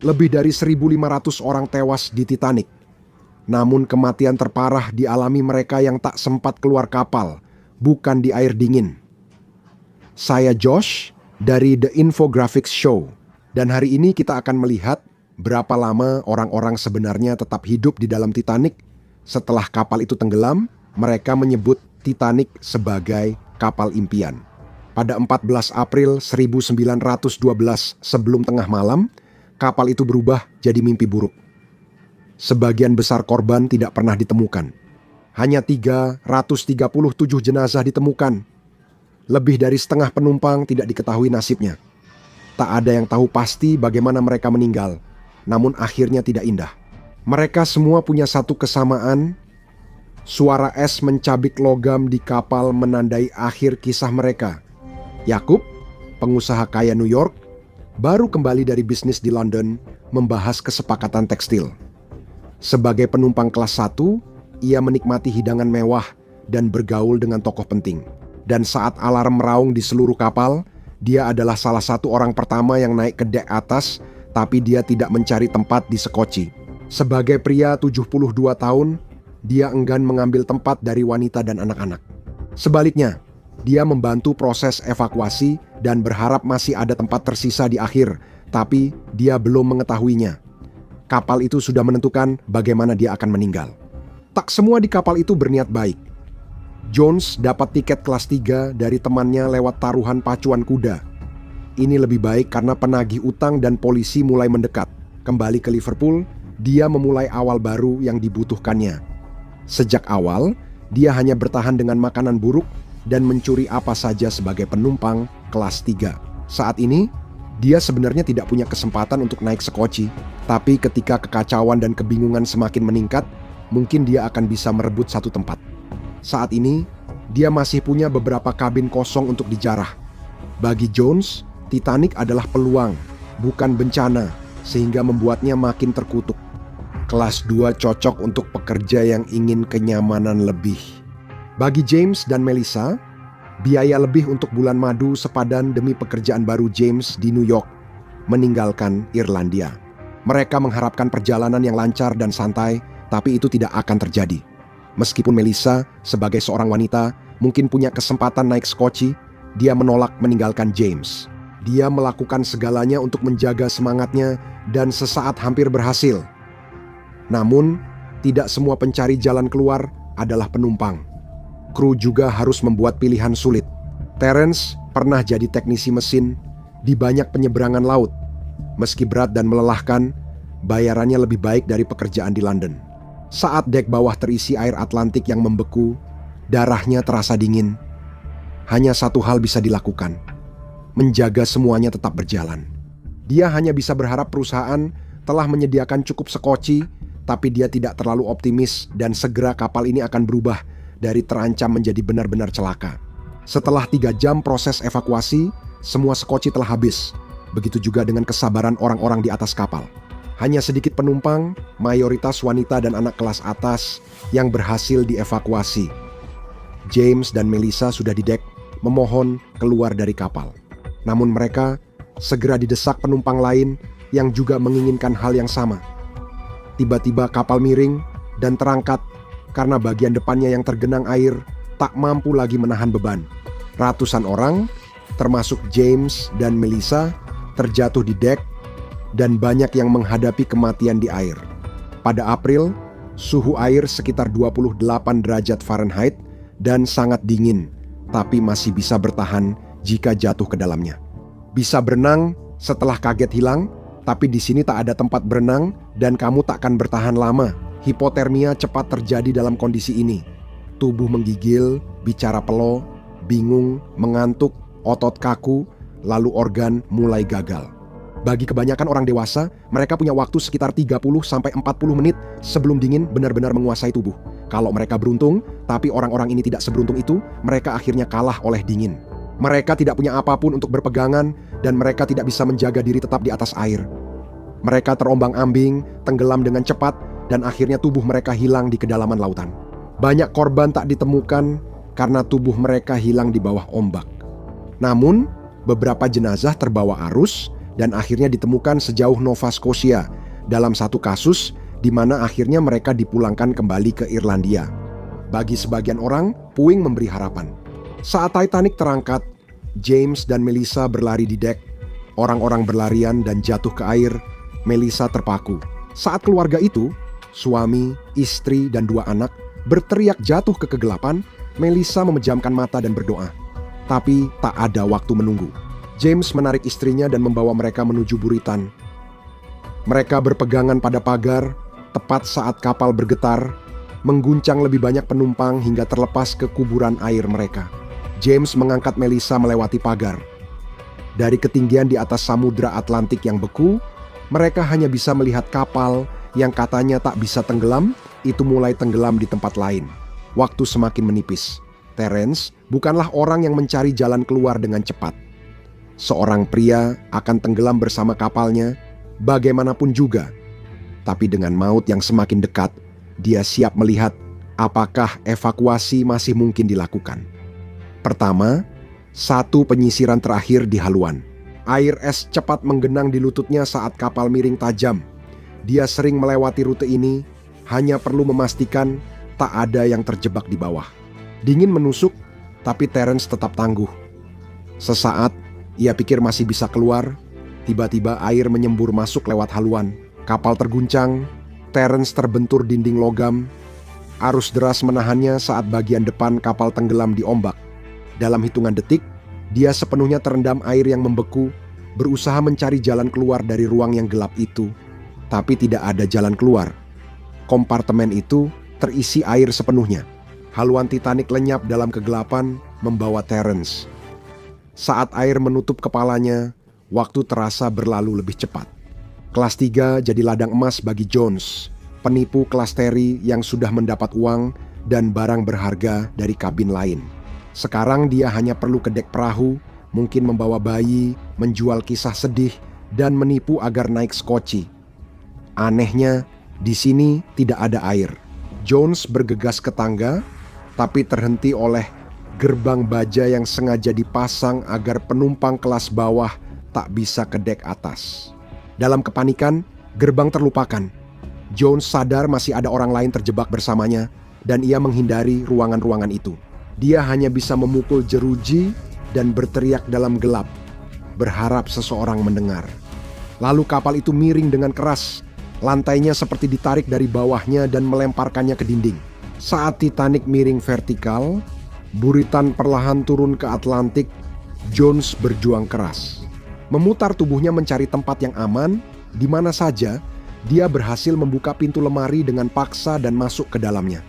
Lebih dari 1.500 orang tewas di Titanic. Namun kematian terparah dialami mereka yang tak sempat keluar kapal, bukan di air dingin. Saya Josh dari The Infographics Show, dan hari ini kita akan melihat berapa lama orang-orang sebenarnya tetap hidup di dalam Titanic. Setelah kapal itu tenggelam, mereka menyebut Titanic sebagai kapal impian. Pada 14 April 1912 sebelum tengah malam, kapal itu berubah jadi mimpi buruk. Sebagian besar korban tidak pernah ditemukan. Hanya 337 jenazah ditemukan. Lebih dari setengah penumpang tidak diketahui nasibnya. Tak ada yang tahu pasti bagaimana mereka meninggal, namun akhirnya tidak indah. Mereka semua punya satu kesamaan. Suara es mencabik logam di kapal menandai akhir kisah mereka. Yakub, pengusaha kaya New York, baru kembali dari bisnis di London membahas kesepakatan tekstil. Sebagai penumpang kelas 1, ia menikmati hidangan mewah dan bergaul dengan tokoh penting. Dan saat alarm meraung di seluruh kapal, dia adalah salah satu orang pertama yang naik ke dek atas, tapi dia tidak mencari tempat di sekoci. Sebagai pria 72 tahun, dia enggan mengambil tempat dari wanita dan anak-anak. Sebaliknya, dia membantu proses evakuasi dan berharap masih ada tempat tersisa di akhir, tapi dia belum mengetahuinya. Kapal itu sudah menentukan bagaimana dia akan meninggal. Tak semua di kapal itu berniat baik. Jones dapat tiket kelas 3 dari temannya lewat taruhan pacuan kuda. Ini lebih baik karena penagih utang dan polisi mulai mendekat. Kembali ke Liverpool, dia memulai awal baru yang dibutuhkannya. Sejak awal, dia hanya bertahan dengan makanan buruk dan mencuri apa saja sebagai penumpang kelas 3. Saat ini, dia sebenarnya tidak punya kesempatan untuk naik sekoci, tapi ketika kekacauan dan kebingungan semakin meningkat, mungkin dia akan bisa merebut satu tempat. Saat ini, dia masih punya beberapa kabin kosong untuk dijarah. Bagi Jones, Titanic adalah peluang, bukan bencana, sehingga membuatnya makin terkutuk. Kelas 2 cocok untuk pekerja yang ingin kenyamanan lebih. Bagi James dan Melissa, biaya lebih untuk bulan madu sepadan demi pekerjaan baru James di New York, meninggalkan Irlandia. Mereka mengharapkan perjalanan yang lancar dan santai, tapi itu tidak akan terjadi. Meskipun Melissa, sebagai seorang wanita, mungkin punya kesempatan naik sekoci, dia menolak meninggalkan James. Dia melakukan segalanya untuk menjaga semangatnya dan sesaat hampir berhasil. Namun, tidak semua pencari jalan keluar adalah penumpang. Kru juga harus membuat pilihan sulit. Terence pernah jadi teknisi mesin di banyak penyeberangan laut. Meski berat dan melelahkan, bayarannya lebih baik dari pekerjaan di London. Saat dek bawah terisi air Atlantik yang membeku, darahnya terasa dingin. Hanya satu hal bisa dilakukan, menjaga semuanya tetap berjalan. Dia hanya bisa berharap perusahaan telah menyediakan cukup sekoci, tapi dia tidak terlalu optimis dan segera kapal ini akan berubah dari terancam menjadi benar-benar celaka. Setelah 3 jam proses evakuasi, semua sekoci telah habis. Begitu juga dengan kesabaran orang-orang di atas kapal. Hanya sedikit penumpang, mayoritas wanita dan anak kelas atas, yang berhasil dievakuasi. James dan Melissa sudah di dek, memohon keluar dari kapal. Namun mereka segera didesak penumpang lain yang juga menginginkan hal yang sama. Tiba-tiba kapal miring dan terangkat karena bagian depannya yang tergenang air tak mampu lagi menahan beban. Ratusan orang, termasuk James dan Melissa, terjatuh di dek dan banyak yang menghadapi kematian di air. Pada April, suhu air sekitar 28 derajat Fahrenheit dan sangat dingin, tapi masih bisa bertahan jika jatuh ke dalamnya. Bisa berenang setelah kaget hilang, tapi di sini tak ada tempat berenang dan kamu tak akan bertahan lama. Hipotermia cepat terjadi dalam kondisi ini. Tubuh menggigil, bicara pelo, bingung, mengantuk, otot kaku, lalu organ mulai gagal. Bagi kebanyakan orang dewasa, mereka punya waktu sekitar 30-40 menit sebelum dingin benar-benar menguasai tubuh. Kalau mereka beruntung, tapi orang-orang ini tidak seberuntung itu, mereka akhirnya kalah oleh dingin. Mereka tidak punya apapun untuk berpegangan dan mereka tidak bisa menjaga diri tetap di atas air. Mereka terombang-ambing, tenggelam dengan cepat, dan akhirnya tubuh mereka hilang di kedalaman lautan. Banyak korban tak ditemukan karena tubuh mereka hilang di bawah ombak. Namun, beberapa jenazah terbawa arus dan akhirnya ditemukan sejauh Nova Scotia dalam satu kasus di mana akhirnya mereka dipulangkan kembali ke Irlandia. Bagi sebagian orang, puing memberi harapan. Saat Titanic terangkat, James dan Melissa berlari di dek. Orang-orang berlarian dan jatuh ke air. Melissa terpaku. Saat keluarga itu, suami, istri, dan 2 anak berteriak jatuh ke kegelapan, Melissa memejamkan mata dan berdoa. Tapi tak ada waktu menunggu. James menarik istrinya dan membawa mereka menuju buritan. Mereka berpegangan pada pagar, tepat saat kapal bergetar, mengguncang lebih banyak penumpang hingga terlepas ke kuburan air mereka. James mengangkat Melissa melewati pagar. Dari ketinggian di atas samudra Atlantik yang beku, mereka hanya bisa melihat kapal yang katanya tak bisa tenggelam, itu mulai tenggelam di tempat lain. Waktu semakin menipis. Terence bukanlah orang yang mencari jalan keluar dengan cepat. Seorang pria akan tenggelam bersama kapalnya, bagaimanapun juga. Tapi dengan maut yang semakin dekat, dia siap melihat apakah evakuasi masih mungkin dilakukan. Pertama, satu penyisiran terakhir di haluan. Air es cepat menggenang di lututnya saat kapal miring tajam. Dia sering melewati rute ini, hanya perlu memastikan tak ada yang terjebak di bawah. Dingin menusuk, tapi Terence tetap tangguh. Sesaat, ia pikir masih bisa keluar. Tiba-tiba air menyembur masuk lewat haluan. Kapal terguncang, Terence terbentur dinding logam. Arus deras menahannya saat bagian depan kapal tenggelam di ombak. Dalam hitungan detik, dia sepenuhnya terendam air yang membeku, berusaha mencari jalan keluar dari ruang yang gelap itu. Tapi tidak ada jalan keluar. Kompartemen itu terisi air sepenuhnya. Haluan Titanic lenyap dalam kegelapan, membawa Terence. Saat air menutup kepalanya, waktu terasa berlalu lebih cepat. Kelas 3 jadi ladang emas bagi Jones, penipu kelas Terry yang sudah mendapat uang dan barang berharga dari kabin lain. Sekarang dia hanya perlu ke dek perahu, mungkin membawa bayi, menjual kisah sedih, dan menipu agar naik skoci. Anehnya, di sini tidak ada air. Jones bergegas ke tangga, tapi terhenti oleh gerbang baja yang sengaja dipasang agar penumpang kelas bawah tak bisa ke dek atas. Dalam kepanikan, gerbang terlupakan. Jones sadar masih ada orang lain terjebak bersamanya, dan ia menghindari ruangan-ruangan itu. Dia hanya bisa memukul jeruji dan berteriak dalam gelap, berharap seseorang mendengar. Lalu kapal itu miring dengan keras. Lantainya seperti ditarik dari bawahnya dan melemparkannya ke dinding. Saat Titanic miring vertikal, buritan perlahan turun ke Atlantik. Jones berjuang keras, memutar tubuhnya mencari tempat yang aman. Di mana saja, dia berhasil membuka pintu lemari dengan paksa dan masuk ke dalamnya.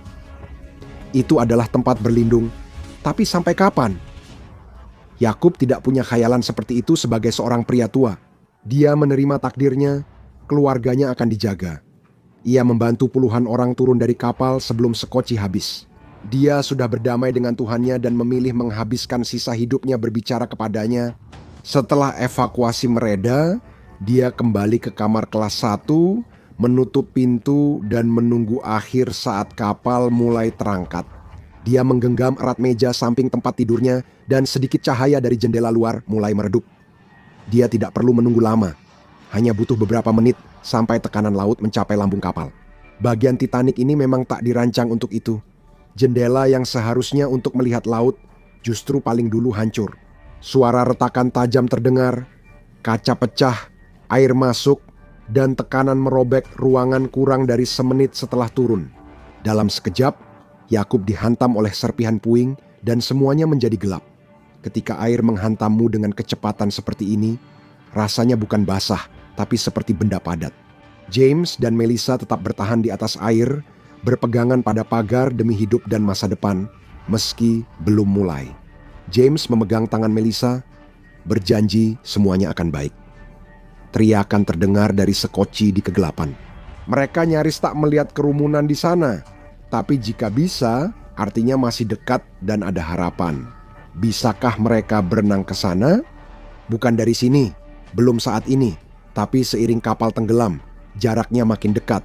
Itu adalah tempat berlindung, tapi sampai kapan? Yakub tidak punya khayalan seperti itu sebagai seorang pria tua. Dia menerima takdirnya, keluarganya akan dijaga. Ia membantu puluhan orang turun dari kapal sebelum skoci habis. Dia sudah berdamai dengan Tuhannya dan memilih menghabiskan sisa hidupnya berbicara kepadanya. Setelah evakuasi mereda, dia kembali ke kamar kelas 1, menutup pintu dan menunggu akhir saat kapal mulai terangkat. Dia menggenggam erat meja samping tempat tidurnya dan sedikit cahaya dari jendela luar mulai meredup. Dia tidak perlu menunggu lama. Hanya butuh beberapa menit sampai tekanan laut mencapai lambung kapal. Bagian Titanic ini memang tak dirancang untuk itu. Jendela yang seharusnya untuk melihat laut justru paling dulu hancur. Suara retakan tajam terdengar, kaca pecah, air masuk, dan tekanan merobek ruangan kurang dari semenit setelah turun. Dalam sekejap, Yakub dihantam oleh serpihan puing dan semuanya menjadi gelap. Ketika air menghantammu dengan kecepatan seperti ini, rasanya bukan basah, tapi seperti benda padat. James dan Melissa tetap bertahan di atas air, berpegangan pada pagar demi hidup dan masa depan, meski belum mulai. James memegang tangan Melissa, berjanji semuanya akan baik. Teriakan terdengar dari skoci di kegelapan. Mereka nyaris tak melihat kerumunan di sana, tapi jika bisa, artinya masih dekat dan ada harapan. Bisakah mereka berenang ke sana? Bukan dari sini, belum saat ini, tapi seiring kapal tenggelam, jaraknya makin dekat.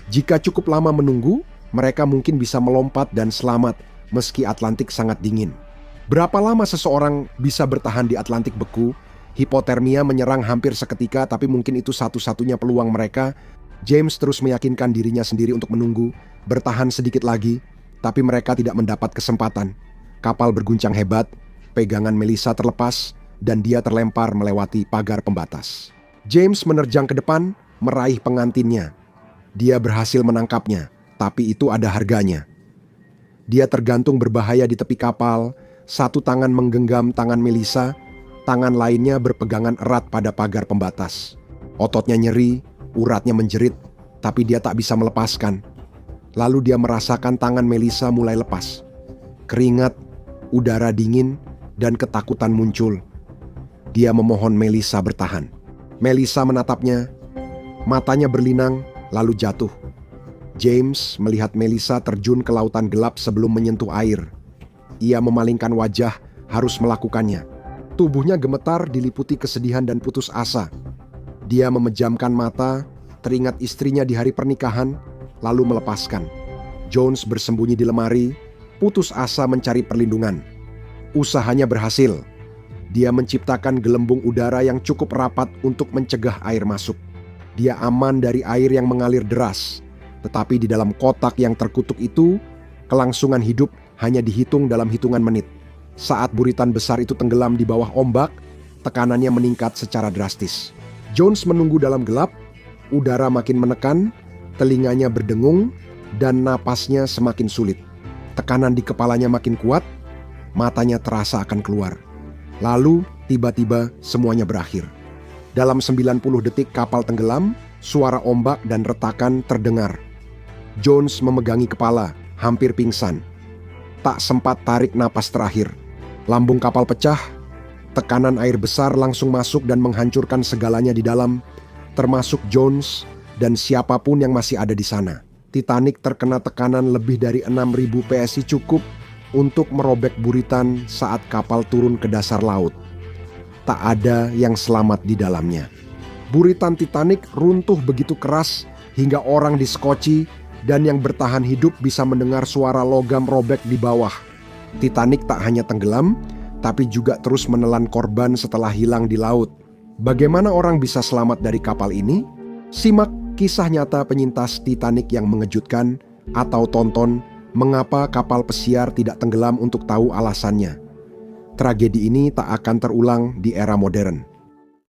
Jika cukup lama menunggu, mereka mungkin bisa melompat dan selamat meski Atlantik sangat dingin. Berapa lama seseorang bisa bertahan di Atlantik beku Hipotermia menyerang hampir seketika, tapi mungkin itu satu-satunya peluang mereka. James terus meyakinkan dirinya sendiri untuk menunggu, bertahan sedikit lagi, tapi mereka tidak mendapat kesempatan. Kapal berguncang hebat, pegangan Melissa terlepas, dan dia terlempar melewati pagar pembatas. James menerjang ke depan, meraih pengantinnya. Dia berhasil menangkapnya, tapi itu ada harganya. Dia tergantung berbahaya di tepi kapal, satu tangan menggenggam tangan Melissa, tangan lainnya berpegangan erat pada pagar pembatas. Ototnya nyeri, uratnya menjerit, tapi dia tak bisa melepaskan. Lalu dia merasakan tangan Melissa mulai lepas. Keringat, udara dingin, dan ketakutan muncul. Dia memohon Melissa bertahan. Melissa menatapnya, matanya berlinang, lalu jatuh. James melihat Melissa terjun ke lautan gelap sebelum menyentuh air. Ia memalingkan wajah, harus melakukannya. Tubuhnya gemetar, diliputi kesedihan dan putus asa. Dia memejamkan mata, teringat istrinya di hari pernikahan, lalu melepaskan. Jones bersembunyi di lemari, putus asa mencari perlindungan. Usahanya berhasil. Dia menciptakan gelembung udara yang cukup rapat untuk mencegah air masuk. Dia aman dari air yang mengalir deras. Tetapi di dalam kotak yang terkutuk itu, kelangsungan hidup hanya dihitung dalam hitungan menit. Saat buritan besar itu tenggelam di bawah ombak, tekanannya meningkat secara drastis. Jones menunggu dalam gelap, udara makin menekan, telinganya berdengung, dan napasnya semakin sulit. Tekanan di kepalanya makin kuat, matanya terasa akan keluar. Lalu, tiba-tiba semuanya berakhir. Dalam 90 detik kapal tenggelam, suara ombak dan retakan terdengar. Jones memegangi kepala, hampir pingsan. Tak sempat tarik napas terakhir. Lambung kapal pecah, tekanan air besar langsung masuk dan menghancurkan segalanya di dalam, termasuk Jones dan siapapun yang masih ada di sana. Titanic terkena tekanan lebih dari 6.000 PSI cukup untuk merobek buritan saat kapal turun ke dasar laut. Tak ada yang selamat di dalamnya. Buritan Titanic runtuh begitu keras hingga orang diskoci dan yang bertahan hidup bisa mendengar suara logam robek di bawah. Titanic tak hanya tenggelam, tapi juga terus menelan korban setelah hilang di laut. Bagaimana orang bisa selamat dari kapal ini? Simak kisah nyata penyintas Titanic yang mengejutkan, atau tonton Mengapa Kapal Pesiar Tidak Tenggelam untuk tahu alasannya. Tragedi ini tak akan terulang di era modern.